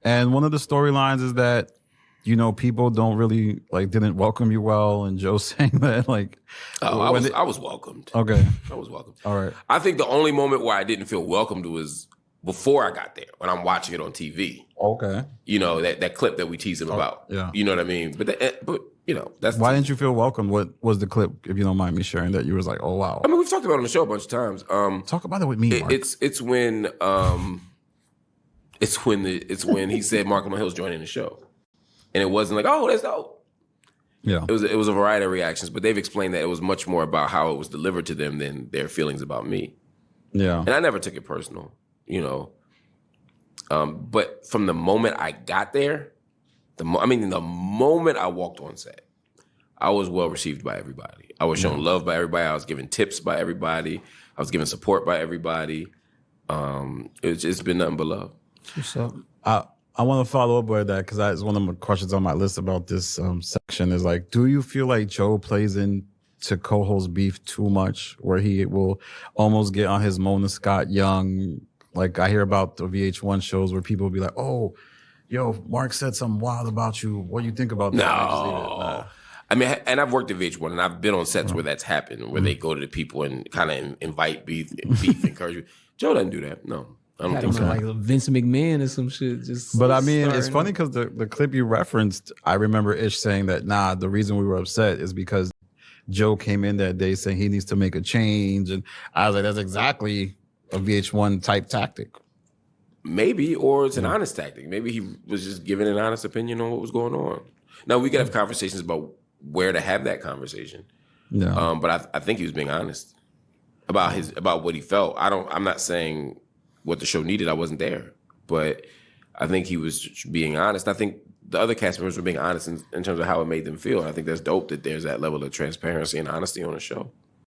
And one of the storylines is that, you know, people don't really didn't welcome you well, and Joe saying that I was welcomed. Okay. I was welcomed. All right. I think the only moment where I didn't feel welcomed was before I got there, when I'm watching it on TV. Okay. You know, that clip that we teased him about. Yeah. You know what I mean? But you know, that's why didn't you feel welcome? What was the clip, if you don't mind me sharing, that you was like, oh wow? I mean, we've talked about it on the show a bunch of times. Talk about it with me, Mark. It's when he said Marc Lamont Hill's joining the show. And it wasn't like, oh, that's dope. Yeah. It was a variety of reactions, but they've explained that it was much more about how it was delivered to them than their feelings about me. Yeah. And I never took it personal, you know. But from the moment I got there, the moment I walked on set, I was well received by everybody. I was shown love by everybody. I was given tips by everybody. I was given support by everybody. It's been nothing but love. What's up? I want to follow up with that because that's one of my questions on my list about this section is do you feel like Joe plays into co-host beef too much, where he will almost get on his Mona Scott Young? I hear about the VH1 shows where people will be like, oh, yo, Mark said something wild about you. What do you think about that? No. I mean, and I've worked at VH1 and I've been on sets where that's happened, where they go to the people and kind of invite beef, encourage. Joe doesn't do that. No. I don't think so. Like Vince McMahon or some shit. But I mean, it's funny because the clip you referenced, I remember Ish saying that, the reason we were upset is because Joe came in that day saying he needs to make a change. And I was like, that's exactly a VH1 type tactic. Maybe, or it's an honest tactic. Maybe he was just giving an honest opinion on what was going on. Now, we could have conversations about where to have that conversation. Yeah. But I think he was being honest about what he felt. I'm not saying what the show needed. I wasn't there, but I think he was being honest. I think the other cast members were being honest in terms of how it made them feel. And I think that's dope that there's that level of transparency and honesty on the show.